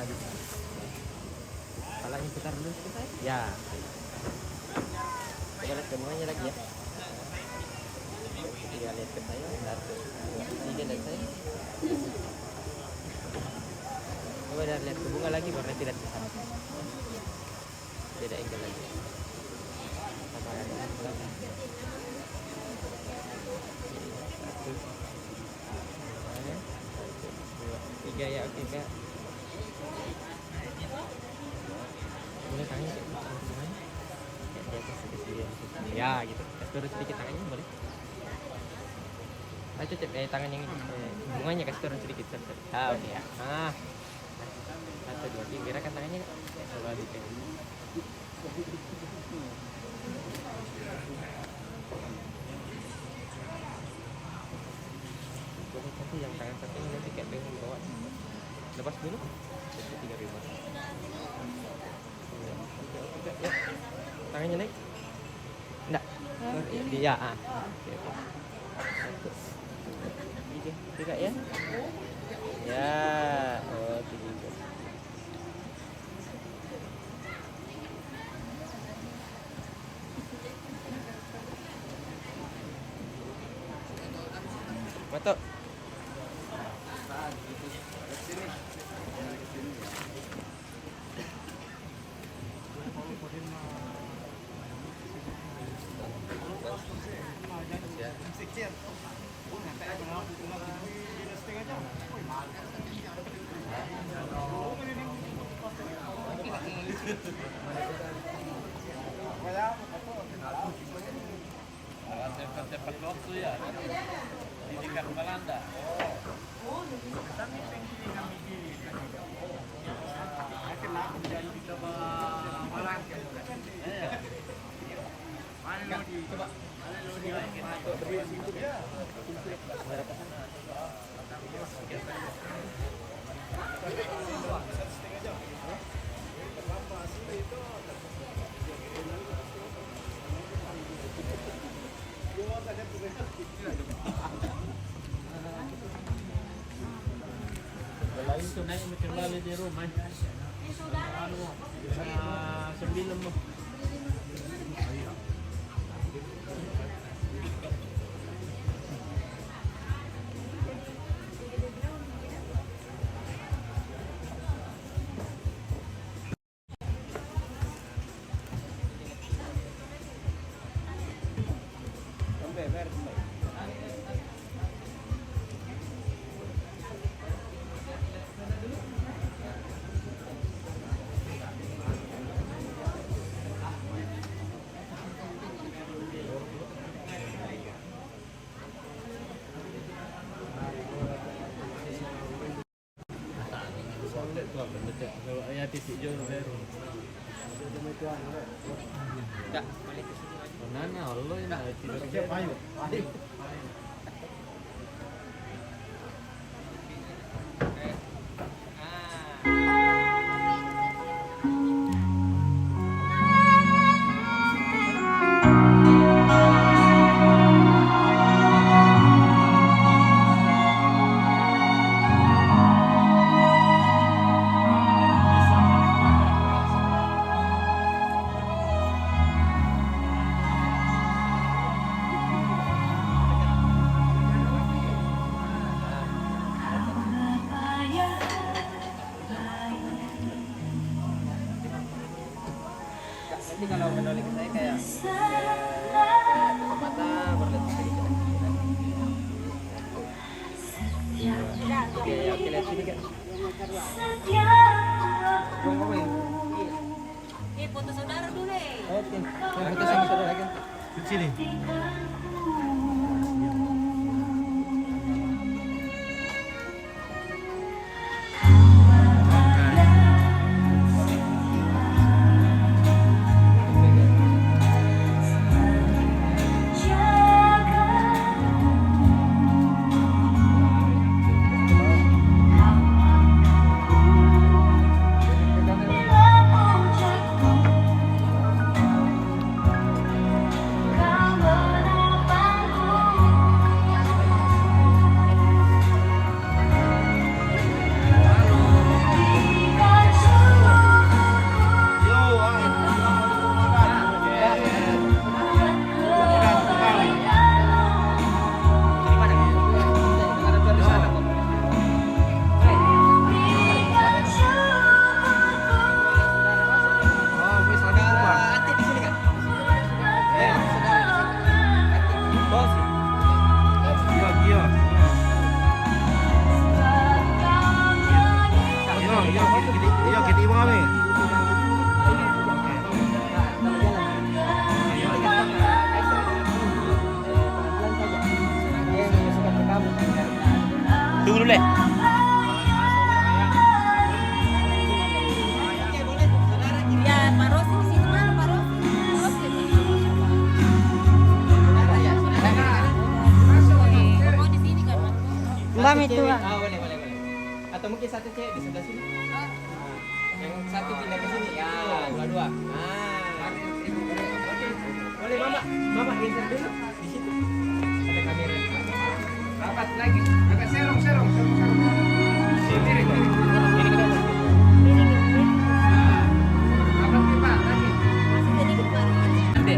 gitu. Kepalanya putar dulu selesai. Ya. Coba lihat kembangnya lagi ya. Tiga lihat ke saya, satu, dua, tiga lihat saya. Coba lihat ke bunga lagi, baru nanti lihat ke sana. Beda angle lagi. Sama lagi belakang. Satu, dua, tiga ya, oke kak. Boleh tangannya kayak di atas sedikit. Ya gitu. Kasih turun sedikit tangannya boleh. Ayo cep tangan yang ini. Bunganya kasih turun sedikit. Oke ya. Satu dua tiga, gerakan tangannya kak. Coba dipegang. Boleh nanti yang tangan satunya nanti kayak pengen bawa. Lepas dulu. Satu tiga lima. Ya. Tangannya naik. Enggak. Dia Oke. Satu. Tiga ya. Ya. Oh, tiga. Foto. Tepat waktu ya di dekat Belanda. Itu naik kembali di rumah. Sembilan mo. Kalau ayah titik jauh baru. Enggak, balik ke sini lagi. Nana, Allah ya tidur Ayo. Nanti kalau menoleh ke saya kayak tutup mata berlihat sedikit. Oke, ya, oke lihat sini kak. Dong kamu ya? Foto saudara dulu eh. Oke. Foto sama saudara lagi. sini. boleh. Ya, Pak Rosi di sini mana Pak Rosi? Oh, di sini kan, Mas. Mbak itu. Oh, boleh, boleh, boleh. Atau mungkin satu cewek di sebelah sini. Nah, yang satu pindah ke sini. Ya, dua-dua. Nah. Boleh, Mama. Mama geser dulu di situ. Ada kamera. Rapat lagi. Agak serong. Kiri. Ini kita Rapat nih, Pak. Lagi. Masih sedikit Pak. Ande.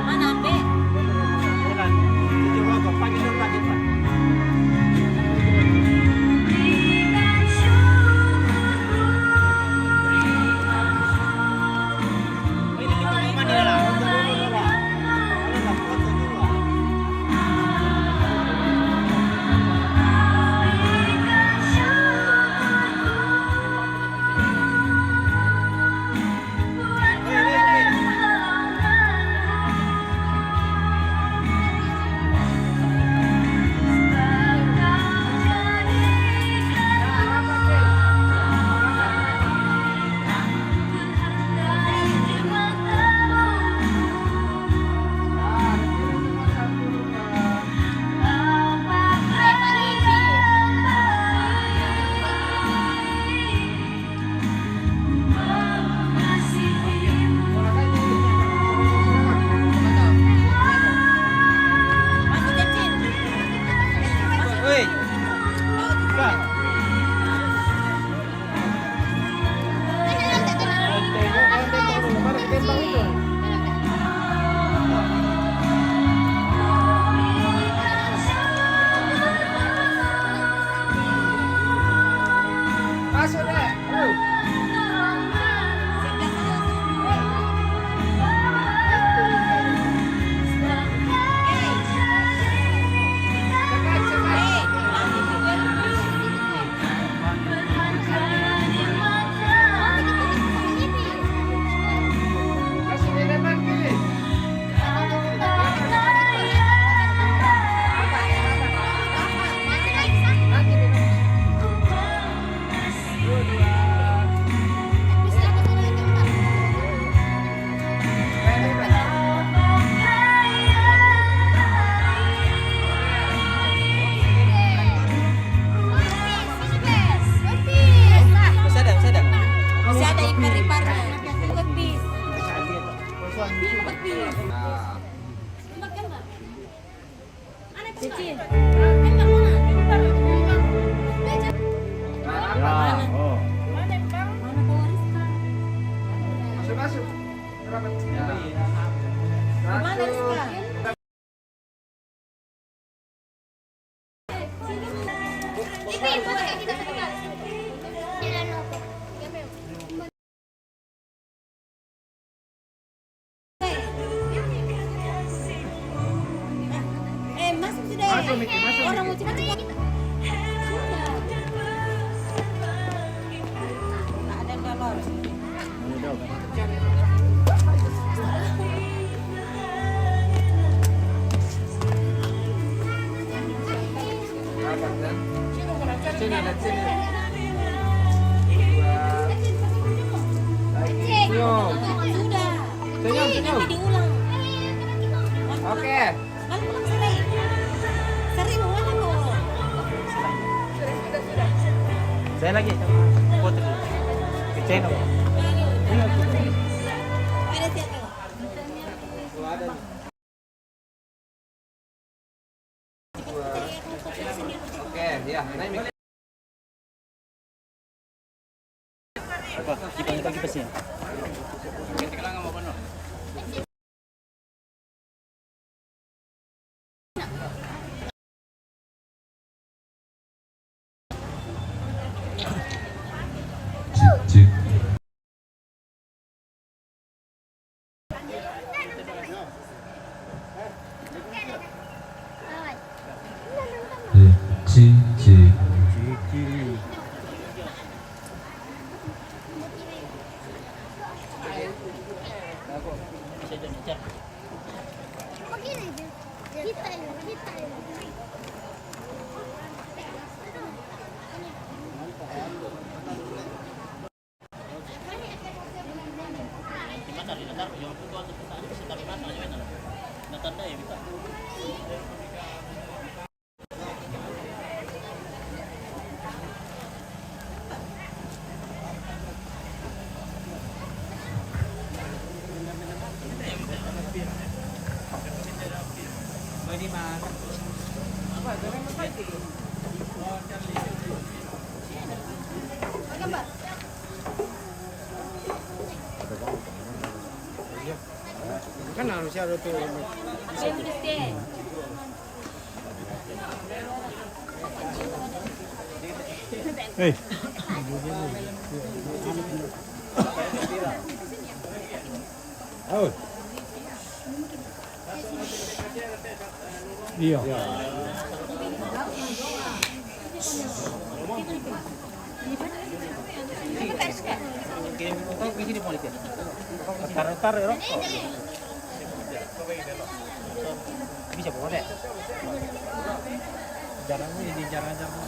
Mana Ambe? Bukan. Cucu rokok. Panggil dulu lagi, Pak. Masih kecil. Woi. Kak. Masuk deh. Masuk di depan kiri. Masih ada, masih ada. Masih ada ipar-iparnya. Kepis. Cicin. Mana pewarisnya? Masuk. Rapat. Mana Rizka? Masuk sudah. Masuk, Miki, masuk, Orang Miki. mau cepat-cepat. Sudah. Tak ada galon. Rapat dan sini dan sini. Senyum. Sudah. Senyum, senyum. Nanti diulang. Oke. Kalau pulang sering. Sering mana kok? Saya lagi foto dulu. Ke channel. Ada siapa? Oke, ya. Naik Miki. Apa? Kita kipasnya. taruh yang itu atau kita bisa taruh rasa aja kan. Nah tanda ya bisa. Pwede makan. Apa? Jangan makan. Gambar. Kan harusnya ada tuh. Apa yang pedes deh? Hei. Oh. Iya. Kau begini politik. Taruh ya. Bisa bawa deh. Jarang ini jarang-jarang.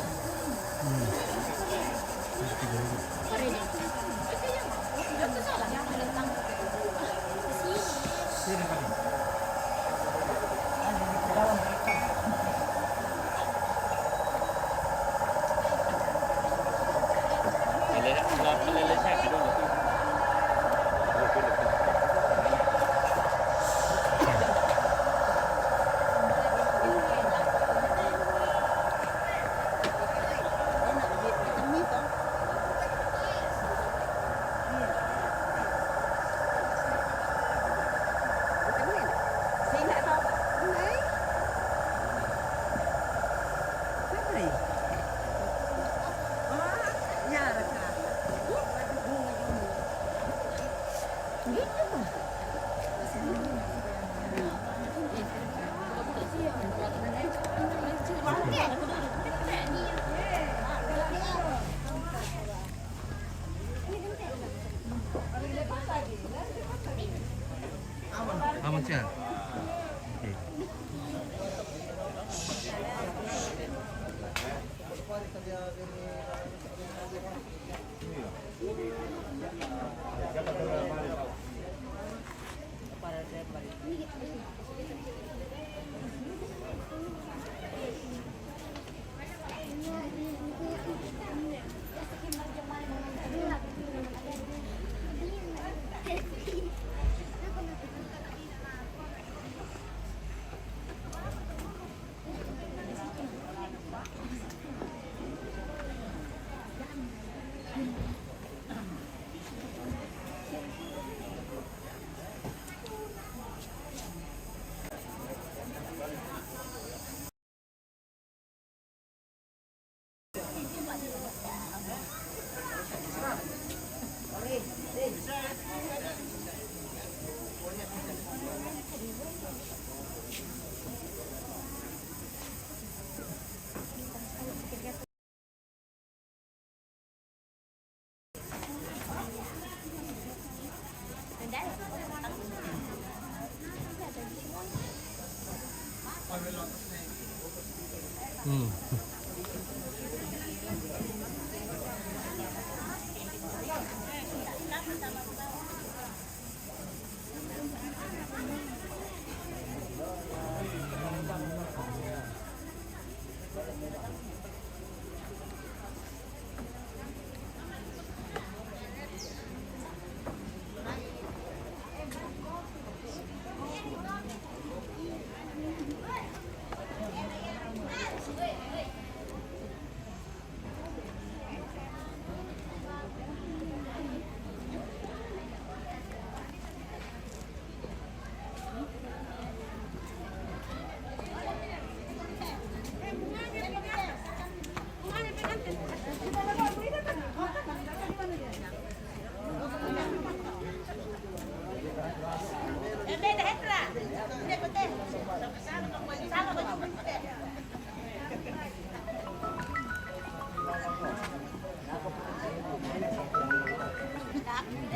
Aman sih.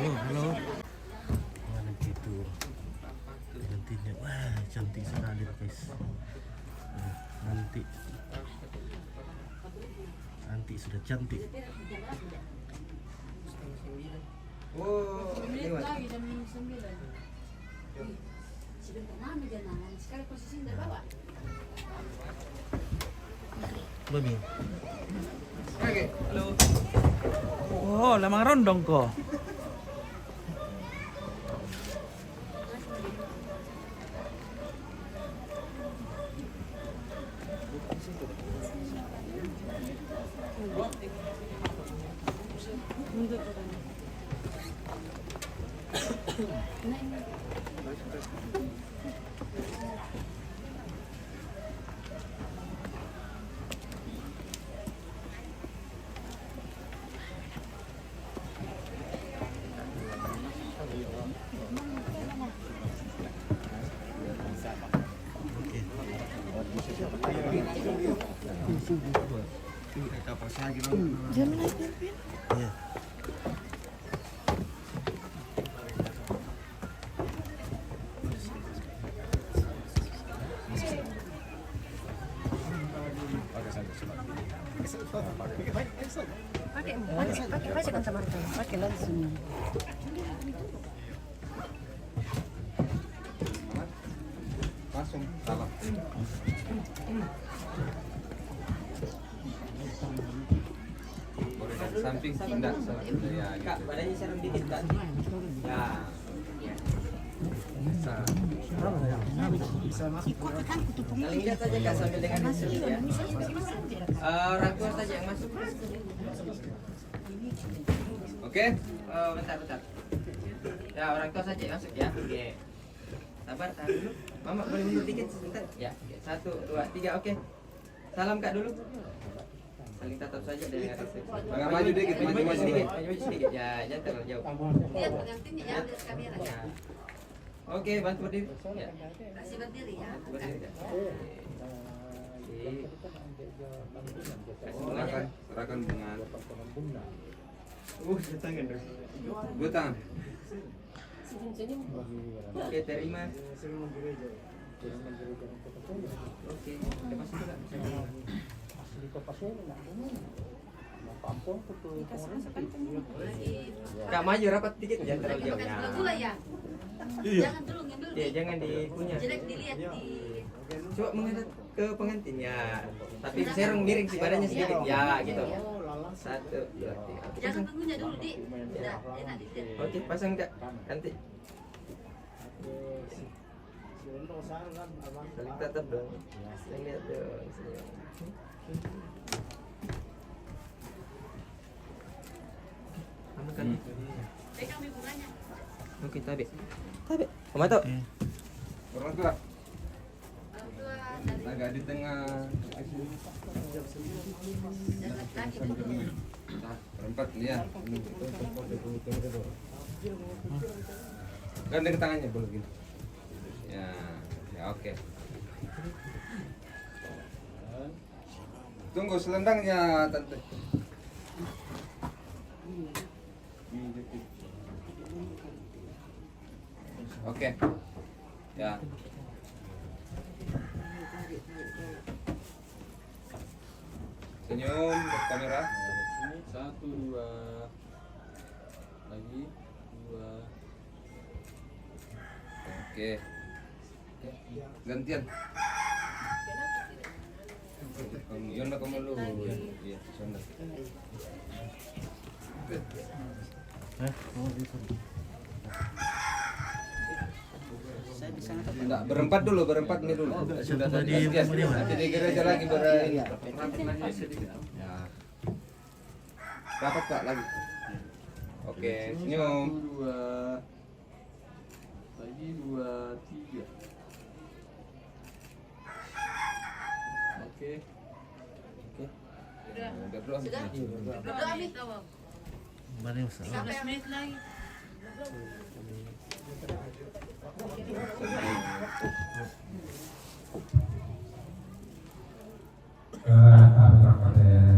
Halo. Mana gitu. Gantinya. Wah, cantik sekali guys. Nanti sudah cantik. Oh, lewat. Lagi jam 9. Sebentar lama jalan. Sekali posisi dari bawah. Bami. Oke, halo. Oh, lamang rondong ko. Jangan naik pimpin. Iya. Pakai kacamata. Pakai langsung. Langsung salah. Boleh dari samping tidak ya. Kak, badannya serem dikit Kak. Ya. Saling lihat saja Kak sambil dengan hasil ya. Orang tua saja yang masuk. Oke, bentar. Ya, orang tua saja yang masuk ya. Oke. Sabar, tahan dulu. Mama boleh mundur dikit sebentar. Ya, oke. 1, 2, 3, oke. Salam Kak dulu. Saling tatap saja dengan resepsi. Maju dikit, maju sedikit. Ya, jangan terlalu jauh. Lihat pengantinnya ya, lihat kamera. Ya. Oke, bantu berdiri. Ya. Kasih berdiri ya. Berdiri. Ya. Serahkan dengan Tangan dong. dua tangan. Oke, terima. Oke, lepas itu Kak. Kak maju rapat dikit, jangan terlalu jauh. Pakai sebelah gula ya. Jangan dulu, ngambil dulu. Ya, jangan dipunya. Jelek dilihat di. Coba menghadap ke pengantin ya. Tapi serong miring sih badannya sedikit. Ya, gitu. 1, 2, 3. Jangan tunggunya dulu di. Udah enak dilihat. Oke, pasang Kak. Nanti. Saling tatap dong. Saling lihat dong. Kamu kan? Pegang bunganya. Oke, tabe. Kamu tahu? Orang tua Orang tua dari agak di tengah. laki-laki dulu. Berempat ya. Gandeng tangannya boleh gini. Ya, ya oke. Tunggu selendangnya tante. Oke. Ya. Senyum ke kamera. 1, 2. Lagi 2. Oke. Gantian. Yun na kamu lu. Iya, sana. Oh, gitu. Enggak, berempat nih dulu. Sudah tadi gantian. Nanti di gereja lagi Ya. Rapat Pak lagi. Oke, senyum. 2. Lagi 2, 3. Oke. Udah belum? Sudah? Berdoa Mi. Mana usah? 15 menit lagi. Kabupaten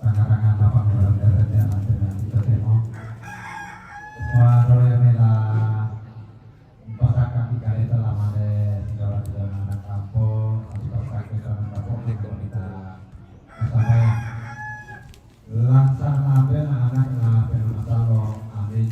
Pangarangan Lapang Barat Darajat dengan kita tengok Waroya Mela Pasaka Kikari telah male Jalan anak kampung Pasaka Kikari kampung kita sampai langsang aben anak anak masalah amin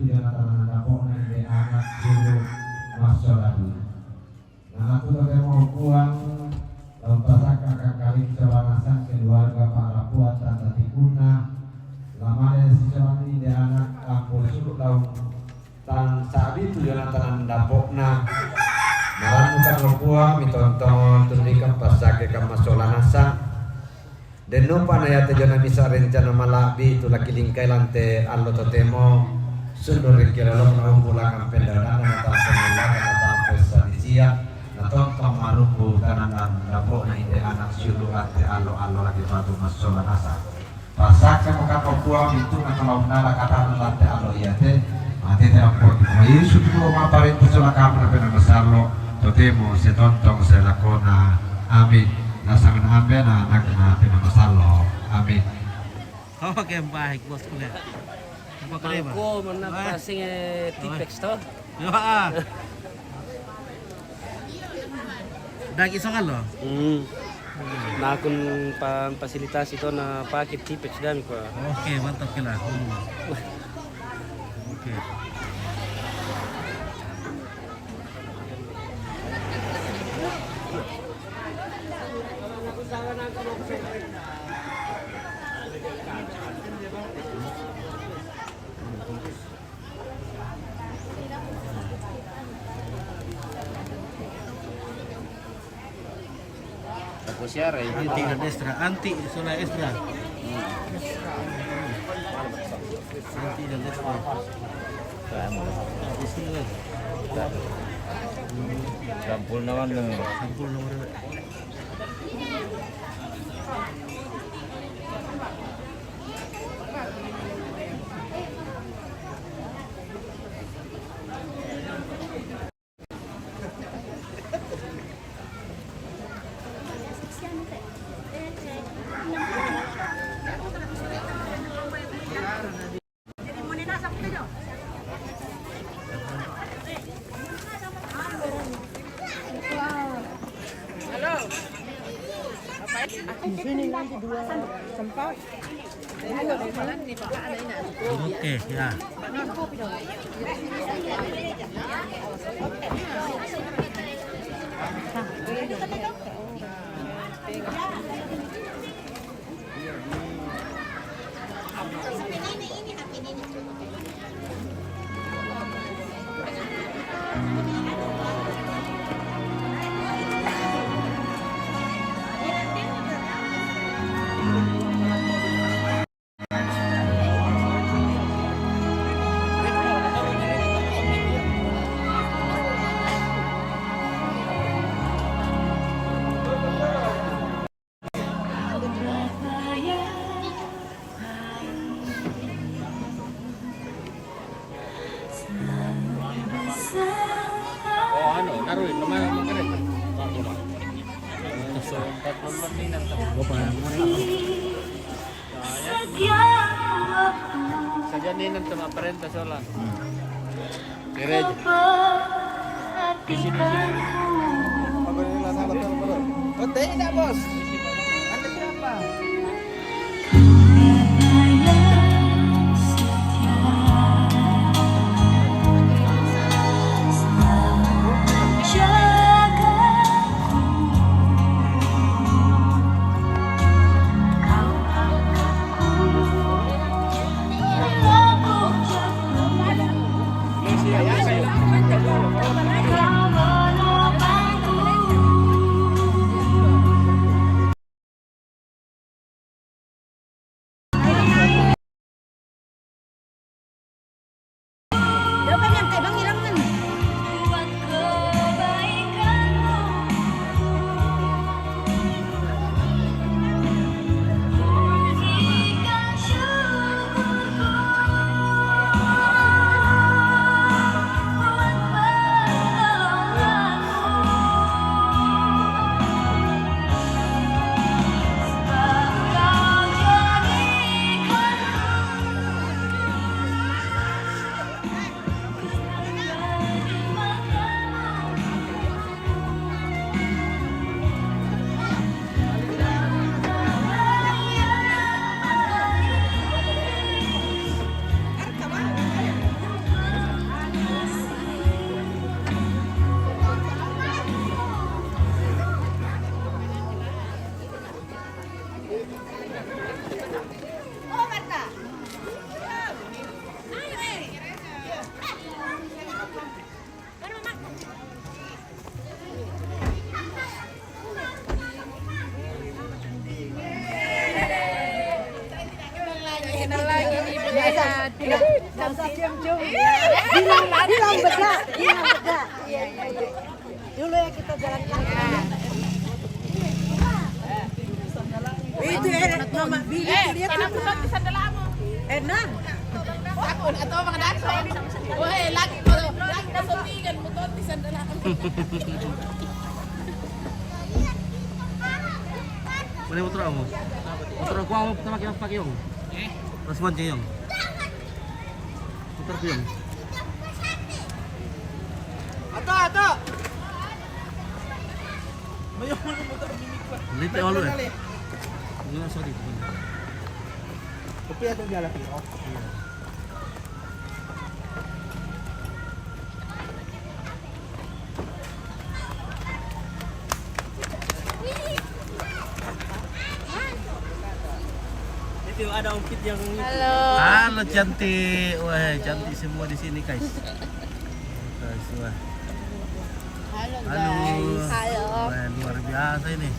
Jonathan Dapok nanti anak suruh masuk lagi. Nah aku tadi mau pulang lempasak kakak kali kecewanasan keluarga Pak Rapuat Tata Tikuna lama ada si ini dia anak aku suruh daun tan sabi itu Jonathan Dapok na malam bukan lopua mitonton tundikan pasake kamasolanasan dan lupa na yata jona bisa rencana malabi tu laki lingkai lante allo totemo sundur rikiralong na umpulang ang pendanan na tampemula na tampesa di siya na tontong marupu kanan dapok na ide anak syulu ate allo lagi batu masola nasa pasak sa mga kapuang itu na kalau nala kata lante allo iyate mati terapot mo Yesus ko maparin po sa kamera penabasarlo totemo si tontong sa lakona amin nasang naambe na anak na pinakasalo. Amin. Oke, baik bos kuliah. Apa kuliah ba? Ko man nagpasing tipex to. Yo ah. Dagi isang alo. Na akong pasilitasi to na paket tipex dami ko. Oke, mantap kila. Oke. Tapos siya rin. Anti dan Estra, anti sola Estra. Anti dan Estra. Di sini. Sampul naman lang. Sampul nomor. Oke, ya. Saja ni nang tengah perintah soalan. Gereja. Di sini. Oh, tidak bos. Anda siapa? Bilang beda. Dulu ya kita jalan kaki. Itu enak mama bili lihat itu. Enak. Ako atau mga daso. Oy, lagi ko na sotingan mo to ti sandala. Boleh motor kamu? Motor aku mau pakai yung. Respon yung. Motor yung. Ato. Mayo mo motor mimik pa. Lite olo eh. Enggak sorry. Tapi ada jalan lagi. Oh. Itu ada outfit yang Halo cantik. Wah, cantik semua di sini, guys. Guys, wah. Halo Halo. guys. Halo. Wah, luar biasa ini.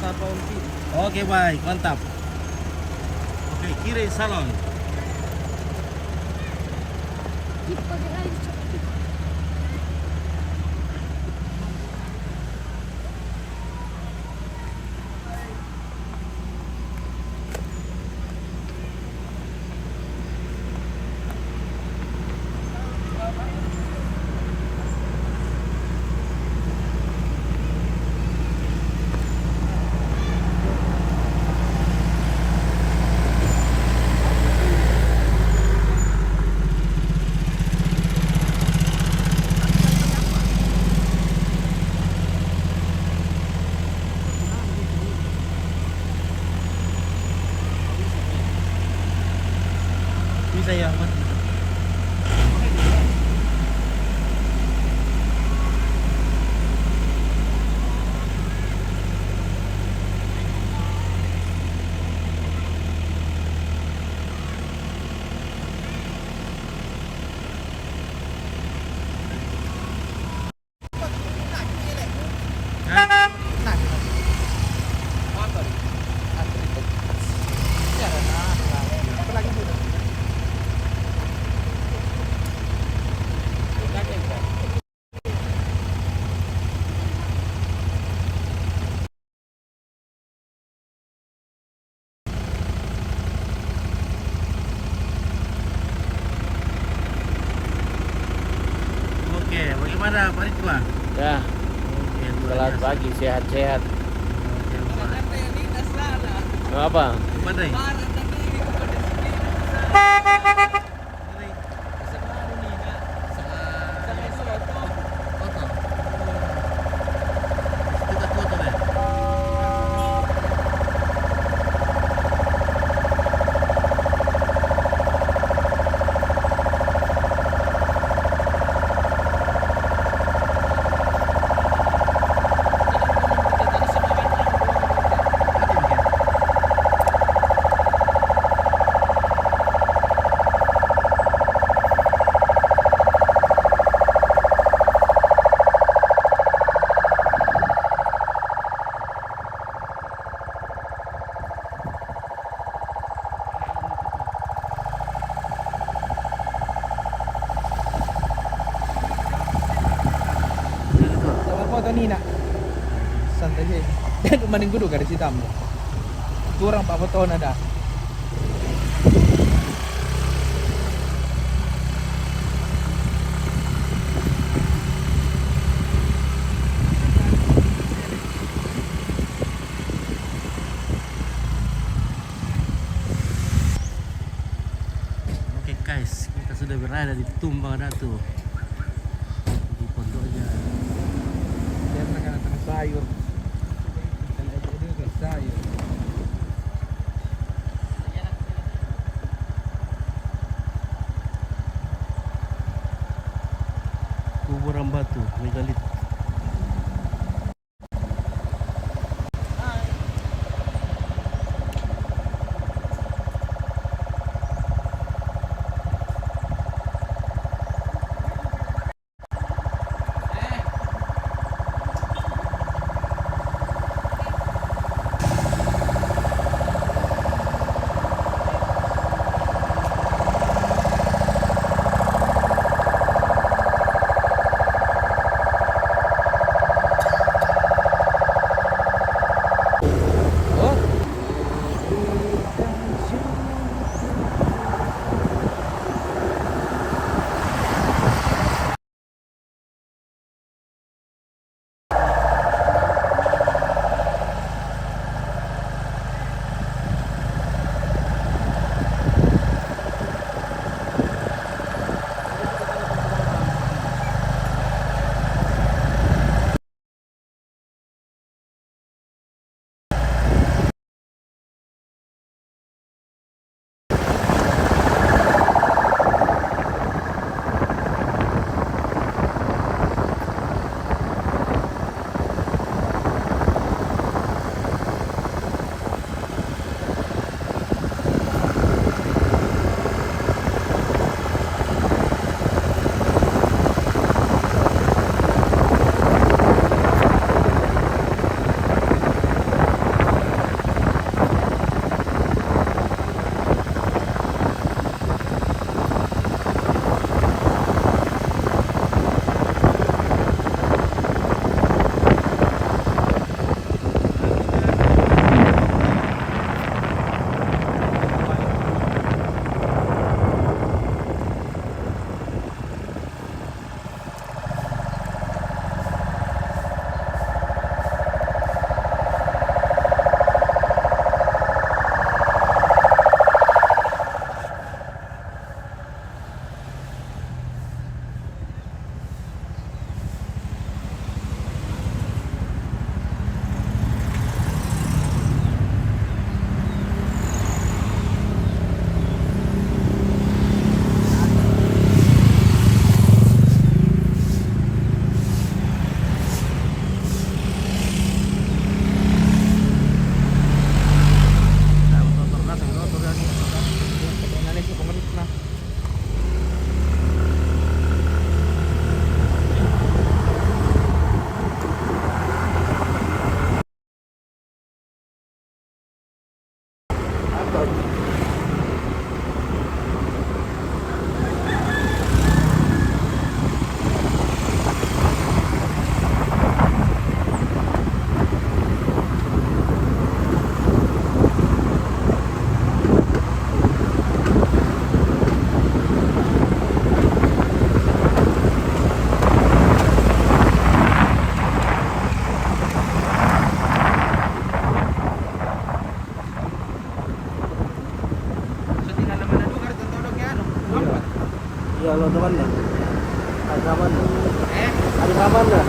Sapa outfit. Oke, baik, mantap. Oke, kiri salon. Bisa ya, Mas. Oke, bagaimana Pak Ridwan? Ya, Oke, luar selamat biasa. pagi, sehat-sehat. Oke, luar. Apa? Gimana nih? Kita foto deh. Sama foto Nina. Santai aja. Dan maning gudu kada sitam. Kurang pak foto ada. Oke guys, kita sudah berada di Tumbang Datu. Di pondoknya. Dia makan sayur. Kita lihat ini ke sayur. Kuburan batu, megalit. kalau teman dah. Ada kawan dah. Eh? Ada kawan dah.